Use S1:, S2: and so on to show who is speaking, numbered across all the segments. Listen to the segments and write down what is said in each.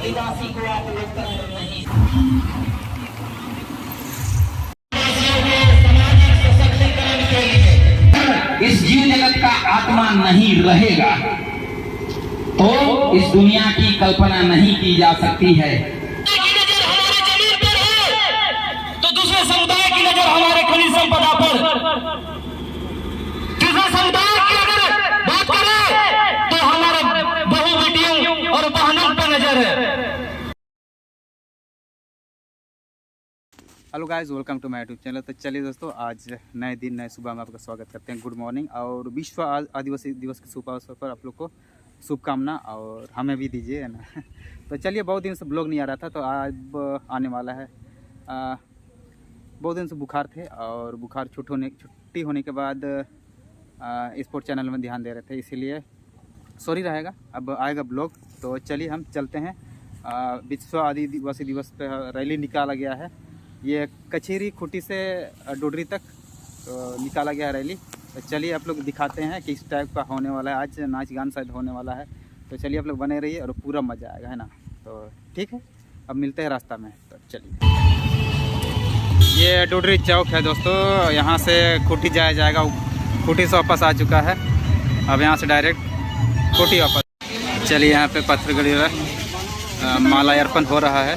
S1: आदिवासी को आप लोकतंत्र नहीं, सामाजिक सशक्तिकरण के लिए इस जीव जगत का आत्मा नहीं रहेगा तो इस दुनिया की कल्पना नहीं की जा सकती है। नजर हमारे जमीन पर है तो दूसरे समुदाय की नजर हमारे खनिज संपदा पर, दूसरे समुदाय की अगर बात करें तो हमारे बहु बेटियों और बहनों पर नजर है।
S2: Hello guys, welcome to my YouTube channel. तो चलिए दोस्तों, आज नए दिन नए सुबह में आपका स्वागत करते हैं। गुड मॉर्निंग और विश्व आदिवासी दिवस के शुभ अवसर पर आप लोग को शुभकामना और हमें भी दीजिए, है ना। तो चलिए, बहुत दिन से ब्लॉग नहीं आ रहा था तो आज आने वाला है। बहुत दिन से बुखार थे और बुखार छुट्टी होने के बाद स्पोर्ट चैनल में ध्यान दे रहे थे, इसीलिए सॉरी रहेगा। अब आएगा ब्लॉग। तो चलिए हम चलते हैं। विश्व आदिवासी दिवस पर रैली निकाला गया है। ये कचेरी खुटी से डोडरी तक तो निकाला गया रैली। तो चलिए आप लोग दिखाते हैं किस टाइप का होने वाला है। आज नाच गान शायद होने वाला है, तो चलिए आप लोग बने रहिए और पूरा मज़ा आएगा, है ना। तो ठीक है, अब मिलते हैं रास्ता में। तो चलिए, ये डोडरी चौक है दोस्तों, यहाँ से खुटी जाया जाएगा। खुटी से वापस आ चुका है, अब यहाँ से डायरेक्ट खुटी वापस। चलिए, यहाँ पे पत्थर गड़ी माला अर्पण हो रहा है।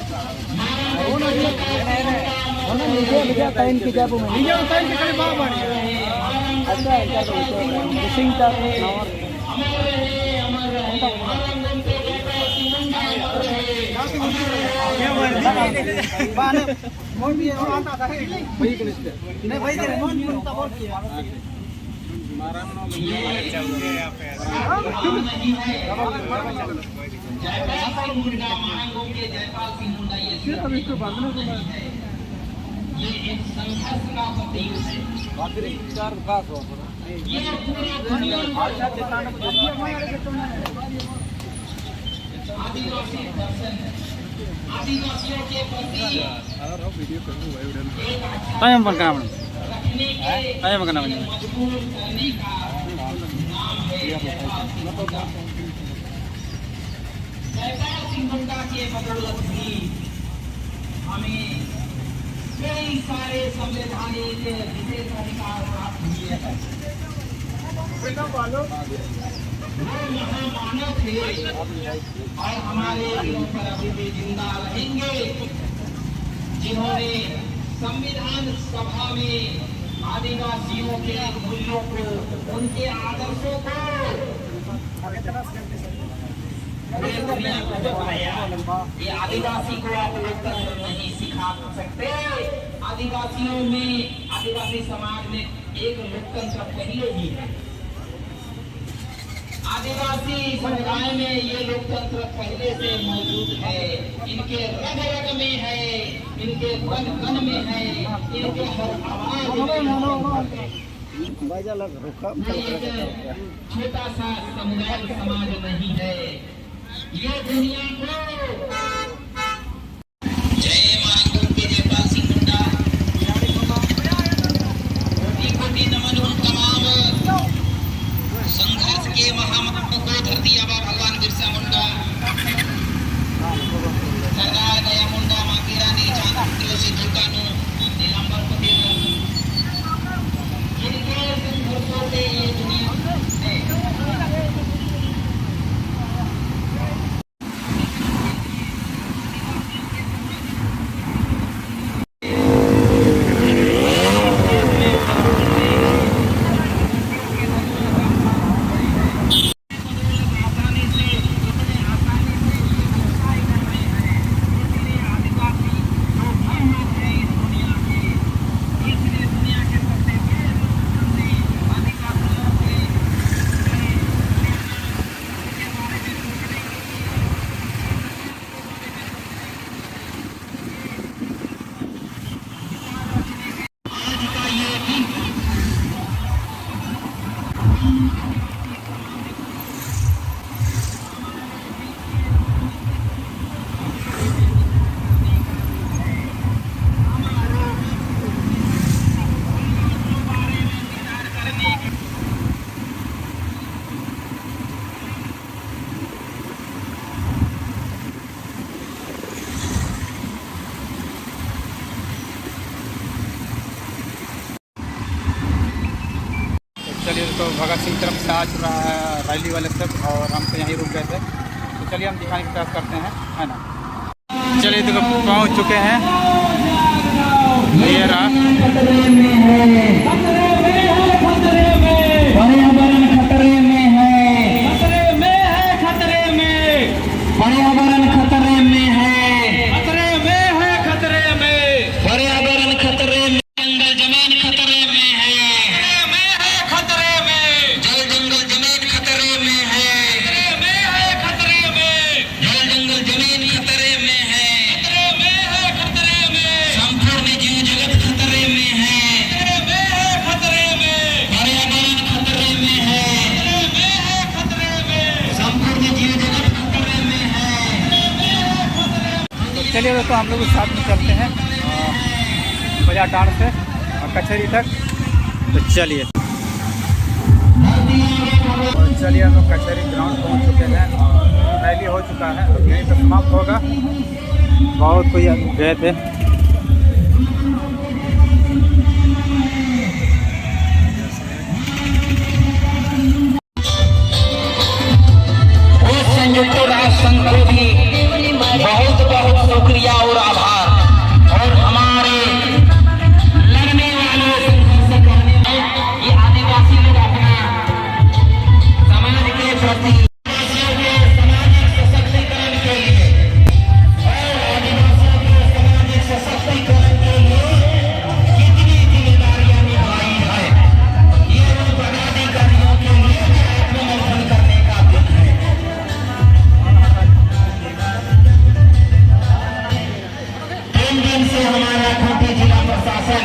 S1: ये एक संघर्ष का प्रतीक है। ये पूरी दुनिया आदिवासी दर्शन है, आदिवासियों के प्रति जयपाल सिंह मुंडा के बदौलत भी हमें कई सारे संवैधानिक विशेष अधिकार प्राप्त हुए हैं। वो महामानव थे और हमारे दिलों पर अभी भी जिंदा रहेंगे, जिन्होंने संविधान सभा में आदिवासियों के मूल्यों को, उनके आदर्शों को दुनिया को बताया। ये आदिवासी को आप लोकतंत्र नहीं सिखा सकते। आदिवासियों में, आदिवासी समाज में एक लोकतंत्र पहले ही है। आदिवासी समुदाय में ये लोकतंत्र पहले से मौजूद है। इनके रग रग में है, इनके कण कण में है, इनके हर आवाज में। छोटा सा समुदाय समाज नहीं है, ये दुनिया को जय मांगो के जयपाल सिंह मुंडा, कोटि नमन उन तमाम संघर्ष के महामानव को धरती आबा भगवान बिरसा मुंडा, सरदार दया मुंडा, माकी रानी झांसी सिद्धू कानू, नीलांबर पटेल, जिनके संघर्षों से ये दुनिया है।
S2: भगत सिंह तरफ से आ चुका है रैली वाले सब, और हम तो यहीं रुक गए थे। तो चलिए हम दिखाने की प्रयास करते हैं, है ना। चलिए देखो पहुँच चुके हैं, ये रहा।
S1: पर्यावरण खतरे में है, खतरे में है, खतरे में। पर्यावरण खतरे में है, खतरे में है, खतरे में। पर्यावरण खतरे में, जंगल जमीन खतरे में है, खतरे में। जल जंगल जमीन खतरे में है, खतरे में। जल जंगल जमीन खतरे में है, खतरे में। संपूर्ण जीव जगत खतरे में है, खतरे में। पर्यावरण खतरे में है, खतरे में। संपूर्ण जीव जगत खतरे में है।
S2: तो चलिए दोस्तों हम लोग साथ में चलते हैं बाजार टाड़ से और कचहरी तक। तो चलिए हम लोग कचहरी ग्राउंड पहुंच चुके हैं और रैली हो चुका है, अब यहीं पर समाप्त होगा। बहुत कोई गए थे।
S1: संयुक्त राष्ट्र संघ को भी बहुत बहुत शुक्रिया और आभार, और हमारे लड़ने वाले संघर्ष करने वाले ये आदिवासी लोग अपना समाज के प्रति सामाजिक सशक्तिकरण के लिए और आदिवासियों के सामाजिक सशक्तिकरण के लिए कितनी जिम्मेदारियां निभाई है, ये उन पदाधिकारियों के लिए आत्ममंथन करने का दिन है। दिन से हमारा खूंटी जिला प्रशासन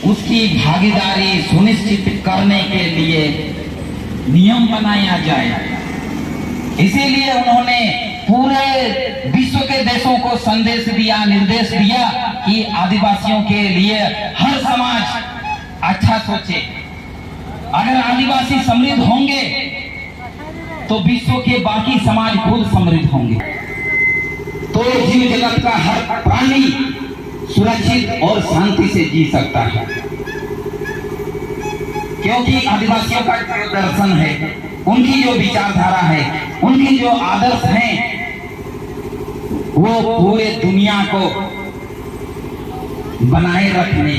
S1: उसकी भागीदारी सुनिश्चित करने के लिए नियम बनाया जाए। इसीलिए उन्होंने पूरे विश्व के देशों को संदेश दिया, निर्देश दिया कि आदिवासियों के लिए हर समाज अच्छा सोचे। अगर आदिवासी समृद्ध होंगे तो विश्व के बाकी समाज खुद समृद्ध होंगे। तो जीव जगत का हर प्राणी सुरक्षित और शांति से जी सकता है। क्योंकि आदिवासियों का जो दर्शन है, उनकी जो विचारधारा है, उनकी जो आदर्श हैं, वो पूरे दुनिया को बनाए रखने,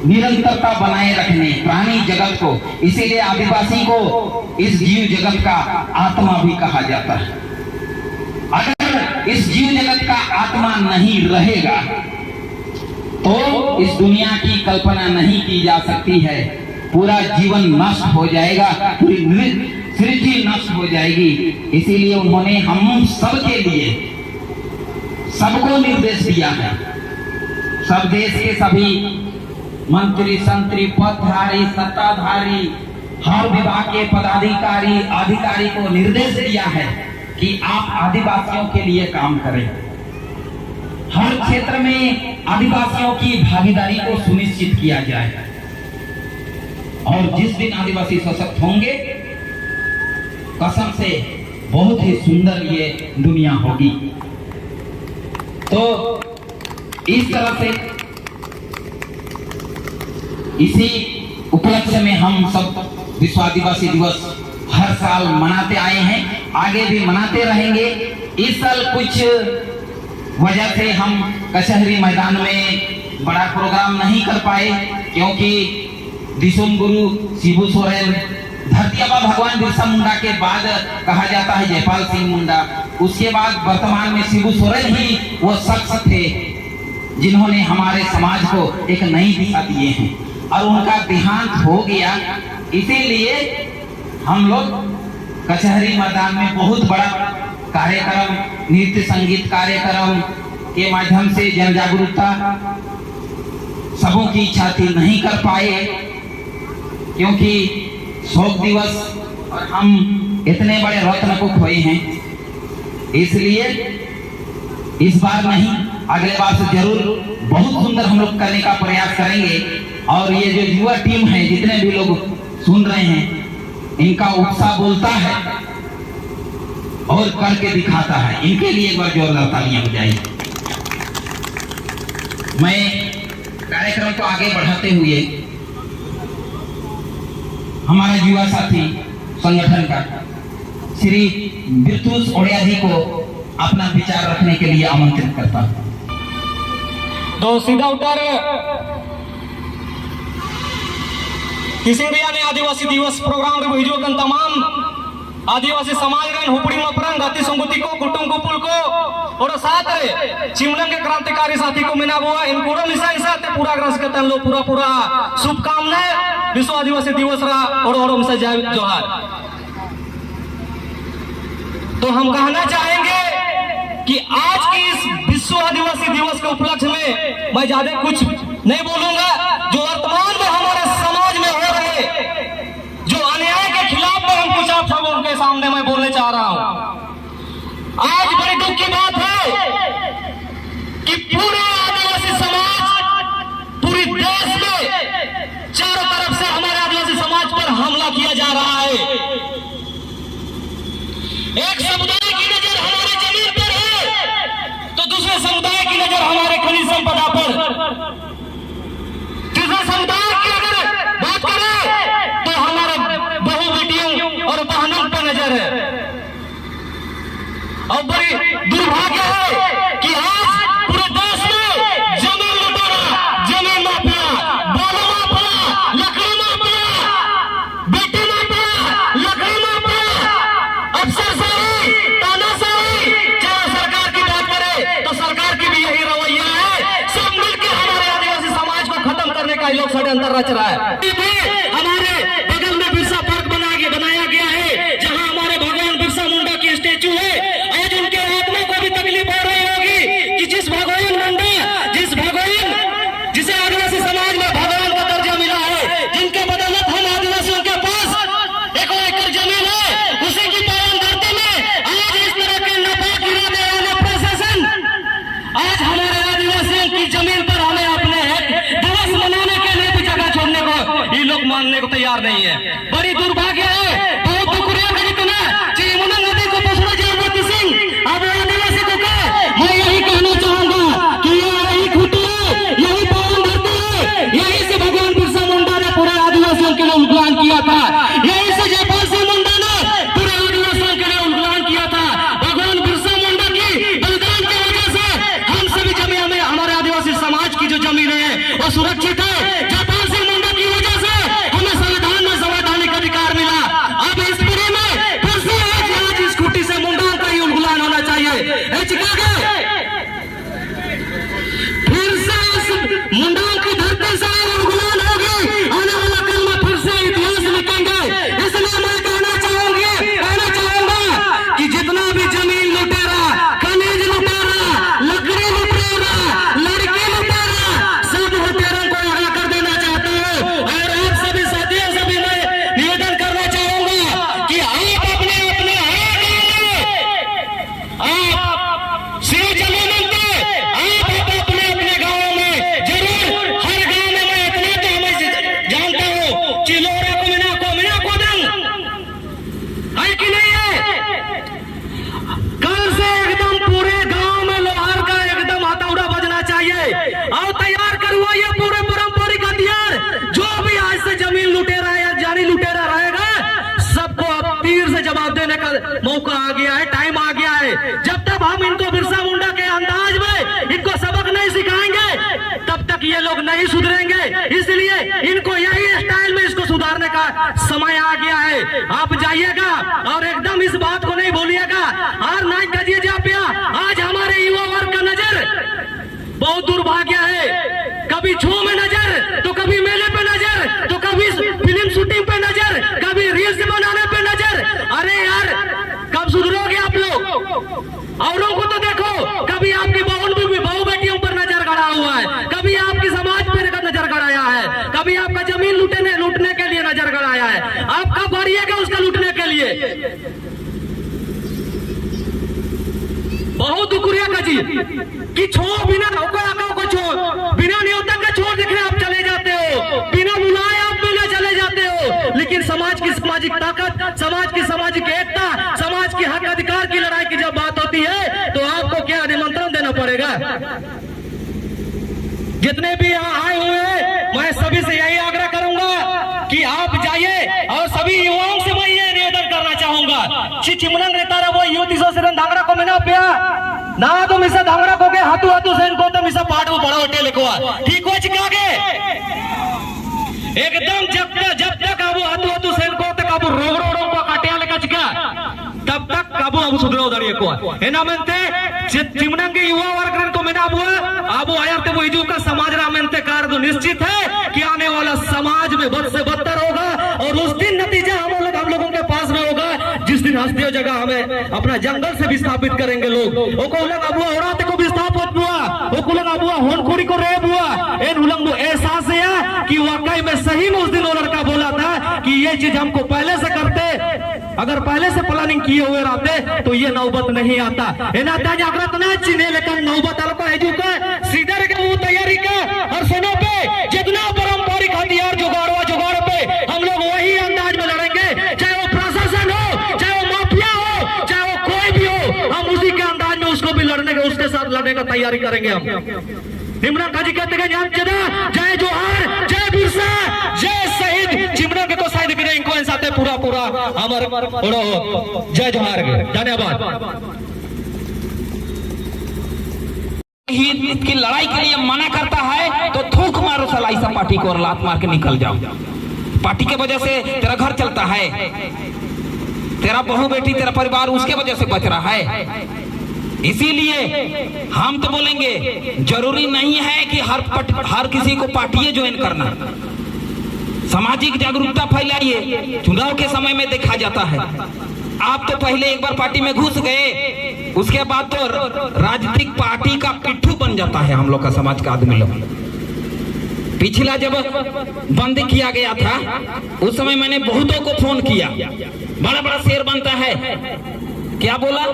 S1: निरंतरता बनाए रखने, प्राणी जगत को, इसीलिए आदिवासी को इस जीव जगत का आत्मा भी कहा जाता है। अगर इस जीव जगत का आत्मा नहीं रहेगा तो इस दुनिया की कल्पना नहीं की जा सकती है। पूरा जीवन नष्ट हो जाएगा, पूरी सृष्टि नष्ट हो जाएगी। इसीलिए उन्होंने हम सबके लिए, सबको निर्देश दिया है। सब देश के सभी मंत्री, संतरी, पदधारी, सत्ताधारी, हर विभाग के पदाधिकारी, अधिकारी को निर्देश दिया है कि आप आदिवासियों के लिए काम करें। हर क्षेत्र में आदिवासियों की भागीदारी को सुनिश्चित किया जाए। और जिस दिन आदिवासी सशक्त होंगे, कसम से बहुत ही सुंदर ये दुनिया होगी। तो इस तरह से इसी उपलक्ष्य में हम सब विश्व आदिवासी दिवस हर साल मनाते आए हैं, आगे भी मनाते रहेंगे। इस साल कुछ वजह से हम कचहरी मैदान में बड़ा प्रोग्राम नहीं कर पाए, क्योंकि दिसुम गुरु शिबू सोरेन, धरती आबा भगवान बिरसा मुंडा के बाद कहा जाता है जयपाल सिंह मुंडा, उसके बाद वर्तमान में शिबू सोरेन ही वो शख्स थे जिन्होंने हमारे समाज को एक नई दिशा दिए हैं, और उनका देहांत हो गया। इसीलिए हम लोग कचहरी मैदान में बहुत बड़ा कार्यक्रम, नृत्य संगीत कार्यक्रम के माध्यम से जन जागरूकता सबों की इच्छा थी, नहीं कर पाए, क्योंकि शोक दिवस और हम इतने बड़े रत्न को खोए हैं। इसलिए इस बार नहीं, अगले बार से जरूर बहुत सुंदर हम लोग करने का प्रयास करेंगे। और ये जो युवा टीम है, जितने भी लोग सुन रहे हैं, इनका उत्साह बोलता है और करके दिखाता है। इनके लिए एक बार जोरदार तालियां बजाइए। मैं कार्यक्रम को आगे बढ़ाते हुए हमारे युवा साथी संगठन का श्री बिरतुस ओडिया जी को अपना विचार रखने के लिए आमंत्रित करता हूं।
S3: तो सीधा उत्तर किसी ने आदिवासी दिवस प्रोग्राम रे हिजोकन तमाम आदिवासी समाज रे हुपड़ी मपरंग गति संगति को कुटुंब कुपुल को और साथ रे चिमलंग के क्रांतिकारी साथी को मिना हुआ इनको मिसा इसाते पूरा ग्रस के तन लो पूरा शुभकामनाएं विश्व आदिवासी दिवस रा और मिसा जय जोहार। तो हम कहना चाहेंगे कि आज की इस विश्व आदिवासी दिवस के उपलक्ष्य में मैं ज्यादा कुछ नहीं बोलूंगा। जो वर्तमान में हमारे समाज में हो रहे जो अन्याय के खिलाफ में हम कुछ आप सबों के सामने मैं बोलने चाह रहा हूं। आज बड़ी दुख की बात है कि पूरे आदिवासी समाज, पूरे देश में चारों तरफ से हमारे आदिवासी समाज पर हमला किया जा रहा है। एक समुदाय की नजर हमारे जमीन पर है तो दूसरे समुदाय की नजर हमारे खनिज संपदा पर, तीसरे समुदाय की अगर बात करें तो हमारे बहू बेटियों और बहनों पर नजर है। और बड़ी दुर्भाग्य है कि आज पूरे देश में जमीन लुटेरा, जमीन माफिया, बालू माफिया, लकड़ी माफिया, बेटी माफिया, लकड़ी माफिया, अफसरशाही, तानाशाही, चाहे सरकार की बात करे तो सरकार की भी यही रवैया है। सब मिलकर हमारे आदिवासी समाज को खत्म करने का लोग षड्यंत्र रच रहा है। हमारे बगल में बिरसा पार्क बनाया गया है, जहां हमारे भगवान बिरसा मुंडा की स्टेचू है। आज उनके आत्मा को भी तकलीफ हो रही होगी कि जिस भगवान जिसे आदिवासी समाज में भगवान का दर्जा मिला है, जिनके बदौलत हम आदिवासियों के पास 1 एकड़ जमीन है, उसी की पावन धरती में आज इस तरह के नापाक इरादे वाले प्रशासन आज हमारे आदिवासियों की जमीन पर हमें अपने दिवस मनाने के लिए भी जगह छोड़ने को ये लोग मानने को तैयार नहीं है। बड़ी दुर्भाग्य है, बहुत दुख नदी को पसरा जयवती सिंह अब आदिवासी को मौका आ गया है, टाइम आ गया है। जब तक हम इनको बिरसा मुंडा के अंदाज में इनको सबक नहीं सिखाएंगे तब तक ये लोग नहीं सुधरेंगे। इसलिए इनको यही स्टाइल में इसको सुधारने का समय आ गया है। आप जाइएगा और एकदम इस बात को नहीं भूलिएगा, और नहीं करिए जापिया। आज हमारे युवा वर्ग का नजर बहुत दुर्भाग्य है, कभी शो में नजर, तो कभी मेले पे नजर, तो कभी फिल्म शूटिंग पे नजर, कभी रील्स बनाने पे नजर। अरे यार कब सुधरोगे आप लोग? औरों को तो देखो, कभी आपकी बहू बेटियों पर नजर गड़ा हुआ है, कभी आपकी समाज पर नजर गड़ाया है, कभी आपका जमीन लूटने के लिए नजर गड़ाया है। आप कब बढ़िएगा उसका लूटने के लिए? बहुत दुकुरिया का जी कि छोड़ बिना को छोड़, बिना न्योता का छोड़ दिखने आप चले जाते हो, बिना बुलाए आप मिले चले जाते हो। लेकिन समाज की सामाजिक ताकत, समाज की सामाजिक एकता, समाज के हक अधिकार की लड़ाई की जब बात होती है तो आपको क्या निमंत्रण देना पड़ेगा? जितने भी यहाँ आए हुए हैं मैं सभी से यही आग्रह करूंगा कि आप जाइए, और सभी युवाओं से मैं ये निवेदन करना चाहूंगा। चिमनन रहता रहा वो युवती से धांगड़ा को मिना पिया ना, तो मिसा धांगड़ा को के हाथू से इनको तो मिसा पाट वो बड़ा होटे लिखवा ठीक हो चिका के एकदम जब तक अब हाथू से इनको तक अब रोगों को काटिया लेकर चिका तब तक काबू अब सुधरो दाड़िए को है ना। मनते चिमनंगे युवा वर्ग को मिना बुआ अब आया तो वो हिजू का समाज रामनते कार तो निश्चित है कि आने वाला समाज में बद से बदतर होगा, और उस दिन नतीजा हम लोगों के पास में होगा जिस दिन हंसदेव जगह हमें अपना जंगल से विस्थापित करेंगे लोग। वो को लग अबुआ औरत को विस्थापित हुआ, वो को लग अबुआ होनखोरी को रेप हुआ। इन उलंग एहसास है कि वाकई में सही में उस दिन वो लड़का बोला था कि ये चीज हमको पहले से करते, अगर पहले से प्लानिंग किए हुए रहते तो ये नौबत नहीं आता। एनाता जागृत ना चिन्हे लेकिन नौबत अलको हेजू का सीधा रखे वो तैयारी का, और सुनो पे जितना पारंपरिक हथियार जुगाड़ पे हम लोग वही अंदाज में लड़ेंगे, चाहे वो प्रशासन हो, चाहे वो माफिया हो, चाहे वो कोई भी हो, हम उसी के अंदाज में उसको भी लड़ने के, उसके साथ लड़ने का तैयारी करेंगे हम। इमरान खाजी कहते हैं जय जोहार, जय बिरसा, जय शहीद चिमना के तो शायद भी इनको साथ पूरा हमारे जय जोहार धन्यवाद।
S1: हित की लड़ाई के लिए मना करता है तो थूक मारो सलाई सा पार्टी को और लात मार के निकल जाओ। पार्टी के वजह से तेरा घर चलता है, तेरा बहू बेटी तेरा परिवार उसके वजह से बच रहा है। इसीलिए हम तो बोलेंगे जरूरी नहीं है कि हर किसी को पार्टी ज्वाइन करना। सामाजिक जागरूकता फैलाइए, चुनाव के समय में देखा जाता है। आप तो पहले एक बार पार्टी में घुस गए, उसके बाद तो राजनीतिक पार्टी का पिट्ठू बन जाता है हम लोग का समाज का आदमी लोग। पिछला जब बंद किया गया था उस समय मैंने बहुतों को फोन किया, बड़ा शेर बनता है, क्या बोला?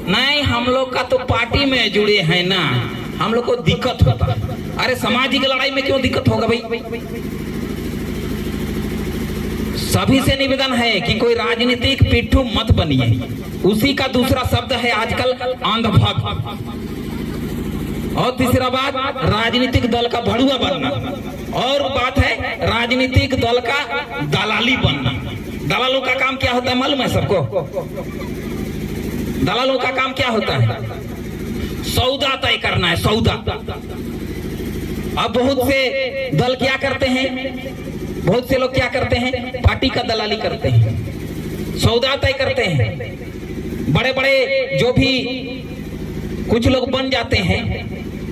S1: नहीं हम लोग का तो पार्टी में जुड़े हैं ना, हम लोग को दिक्कत होता। अरे सामाजिक लड़ाई में क्यों दिक्कत होगा भाई? सभी से निवेदन है कि कोई राजनीतिक पिट्ठू मत बनिए। उसी का दूसरा शब्द है आजकल अंधभक्त, और तीसरा बात राजनीतिक दल का भड़ुआ बनना, और बात है राजनीतिक दल का दलाली बनना। दलालों का काम क्या होता है मालूम है सबको? दलालों का काम क्या होता है? सौदा तय करना है, सौदा। अब बहुत से दल क्या करते हैं, बहुत से लोग क्या करते हैं, पार्टी का दलाली करते हैं, सौदा तय करते हैं। बड़े बड़े जो भी कुछ लोग बन जाते हैं,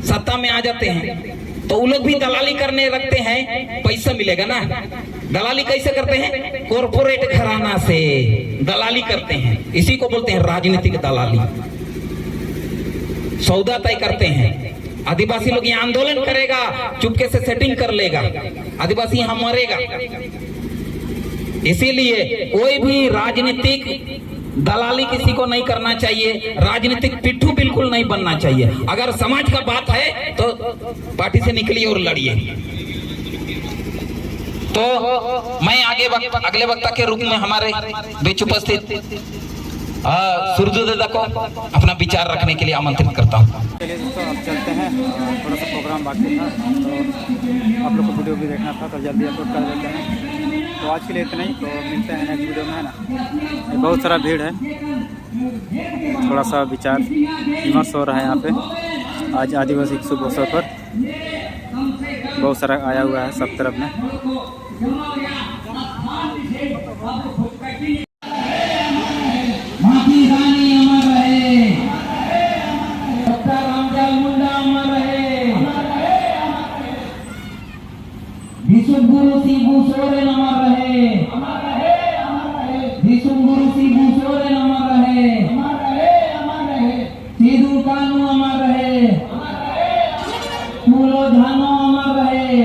S1: सत्ता में आ जाते हैं, तो वो लोग भी दलाली करने रखते हैं, पैसा मिलेगा ना। दलाली कैसे करते हैं? कॉर्पोरेट घराना से दलाली करते हैं, इसी को बोलते हैं राजनीतिक दलाली। सौदा तय करते हैं। आदिवासी लोग यहाँ आंदोलन करेगा, चुपके से सेटिंग कर लेगा, आदिवासी यहाँ मरेगा। इसीलिए कोई भी राजनीतिक दलाली किसी को नहीं करना चाहिए, राजनीतिक पिट्ठू बिल्कुल नहीं बनना चाहिए। अगर समाज का बात है तो पार्टी से निकलिए और लड़िए। तो मैं अगले वक्ता के रूप में हमारे बीच उपस्थित सूर्योदय को अपना विचार रखने के लिए आमंत्रित करता हूँ।
S2: चलिए दोस्तों अब चलते हैं, थोड़ा सा प्रोग्राम बाकी था तो आप लोग को वीडियो भी देखना था तो जल्दी अपलोड कर देते हैं। तो आज के लिए इतना ही, तो मिलते हैं नेक्स्ट वीडियो में, है ना। बहुत सारा भीड़ है, थोड़ा सा विचार विमर्श हो रहा है यहाँ पे। आज आदिवासी शुभ अवसर पर बहुत सारा आया हुआ है सब तरफ में।
S1: माखी रानी अमर रहे, डॉक्टर रामलाल मुंडा अमर रहे, विश्व गुरु शिबू सोरेन अमर रहे, विश्व गुरु शिबू सोरेन अमर रहे, सिद्धू कानू अमर रहे, फूलो धानो अमर रहे।